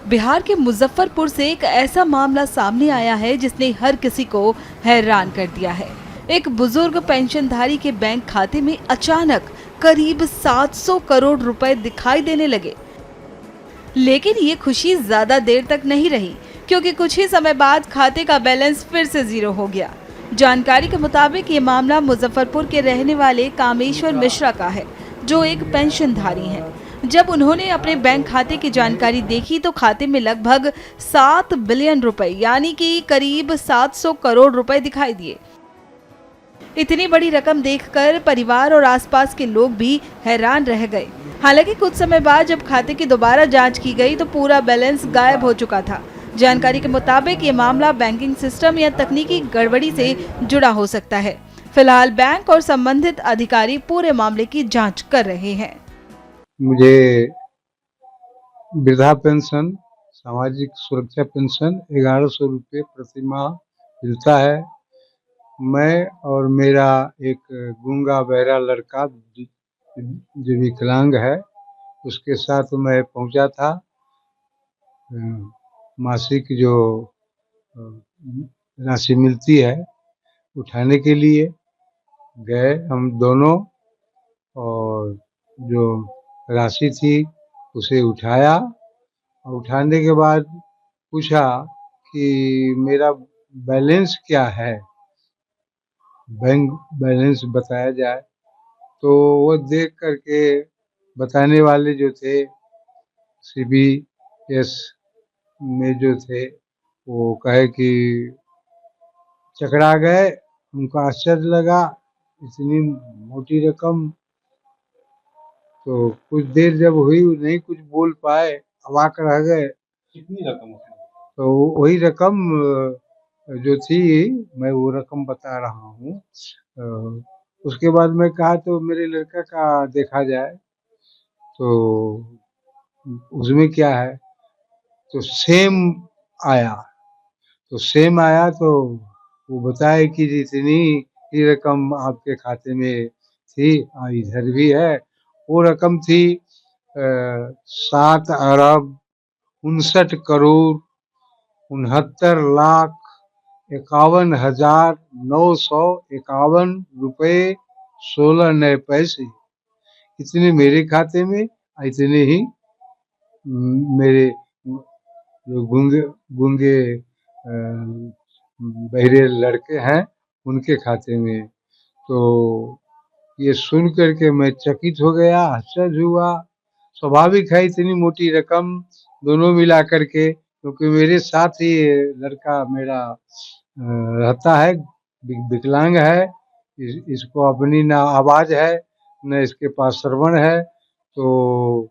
बिहार के मुजफ्फरपुर से एक ऐसा मामला सामने आया है जिसने हर किसी को हैरान कर दिया है। एक बुजुर्ग पेंशनधारी के बैंक खाते में अचानक करीब 700 करोड़ रुपए दिखाई देने लगे। लेकिन ये खुशी ज्यादा देर तक नहीं रही, क्योंकि कुछ ही समय बाद खाते का बैलेंस फिर से जीरो हो गया। जानकारी के मुताबिक ये मामला मुजफ्फरपुर के रहने वाले कामेश्वर मिश्रा का है, जो एक पेंशनधारी हैं। जब उन्होंने अपने बैंक खाते की जानकारी देखी तो खाते में लगभग 7 बिलियन रुपए यानी कि करीब 700 करोड़ रुपए दिखाई दिए। इतनी बड़ी रकम देखकर परिवार और आसपास के लोग भी हैरान रह गए। हालांकि कुछ समय बाद जब खाते की दोबारा जांच की गई तो पूरा बैलेंस गायब हो चुका था। जानकारी के मुताबिक ये मामला बैंकिंग सिस्टम या तकनीकी गड़बड़ी से जुड़ा हो सकता है। फिलहाल बैंक और संबंधित अधिकारी पूरे मामले की जांच कर रहे हैं। मुझे वृद्धा पेंशन, सामाजिक सुरक्षा पेंशन 1100 रुपये प्रति माह मिलता है। मैं और मेरा एक गूंगा बहरा लड़का जो विकलांग है, उसके साथ मैं पहुंचा था। मासिक जो राशि मिलती है उठाने के लिए गए हम दोनों, और जो राशि थी उसे उठाया। और उठाने के बाद पूछा कि मेरा बैलेंस क्या है, बैंक बैलेंस बताया जाए। तो वो देख करके बताने वाले जो थे CBS में जो थे, वो कहे कि चकरा गए। उनको आश्चर्य लगा, इतनी मोटी रकम। तो कुछ देर जब हुई नहीं कुछ बोल पाए, अवाक रह गए। कितनी रकम? तो वही रकम जो थी, मैं वो रकम बता रहा हूँ। उसके बाद मैं कहा तो मेरे लड़का का देखा जाए तो उसमें क्या है। तो सेम आया तो वो बताए कि जितनी ही रकम आपके खाते में थी इधर भी है। वो रकम थी 7 अरब 69 लाख 51,951 रुपये 16 नए पैसे। इतने मेरे खाते में, इतने ही मेरे जो गूंगे गूंगे बहरे लड़के हैं उनके खाते में। तो ये सुन करके मैं चकित हो गया, आश्चर्य हुआ। स्वाभाविक है इतनी मोटी रकम दोनों मिला करके, क्योंकि मेरे साथ ही लड़का मेरा रहता है, विकलांग है। इसको अपनी ना आवाज़ है न इसके पास श्रवण है, तो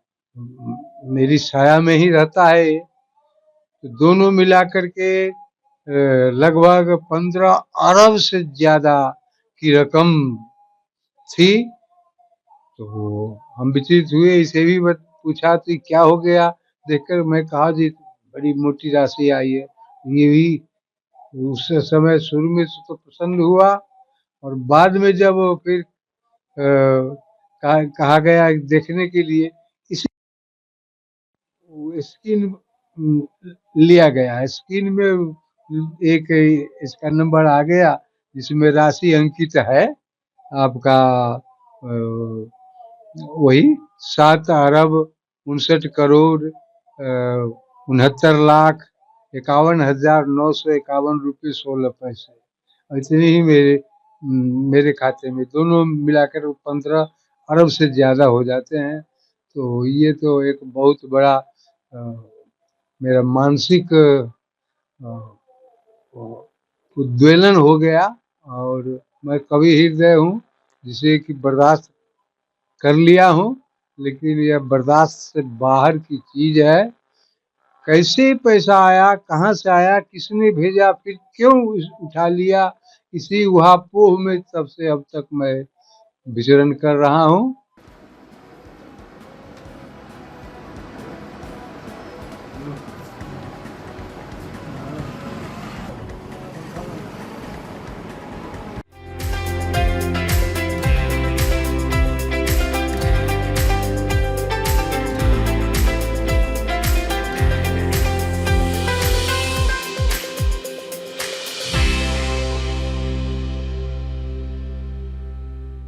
मेरी छाया में ही रहता है। तो दोनों मिला करके लगभग 15 अरब से ज़्यादा की रकम थी। तो हम विचलित हुए, इसे भी पूछा तो क्या हो गया। देखकर मैं कहा जी बड़ी मोटी राशि आई है। ये भी उस समय शुरू में तो प्रसन्न हुआ, और बाद में जब फिर कहा गया देखने के लिए, इसी स्क्रीन लिया गया। स्क्रीन में एक इसका नंबर आ गया जिसमें राशि अंकित है आपका वही 7 अरब 69 करोड़ 69,951,951 रुपये 16 पैसे। इतने ही मेरे खाते में दोनों मिलाकर 15 अरब से ज़्यादा हो जाते हैं। तो ये तो एक बहुत बड़ा मेरा मानसिक उद्वेलन हो गया। और मैं कवि हृदय हूँ, जिसे कि बर्दाश्त कर लिया हूँ, लेकिन यह बर्दाश्त से बाहर की चीज़ है। कैसे पैसा आया, कहाँ से आया, किसने भेजा, फिर क्यों उठा लिया, इसी उहापोह में तब से अब तक मैं विचरण कर रहा हूँ।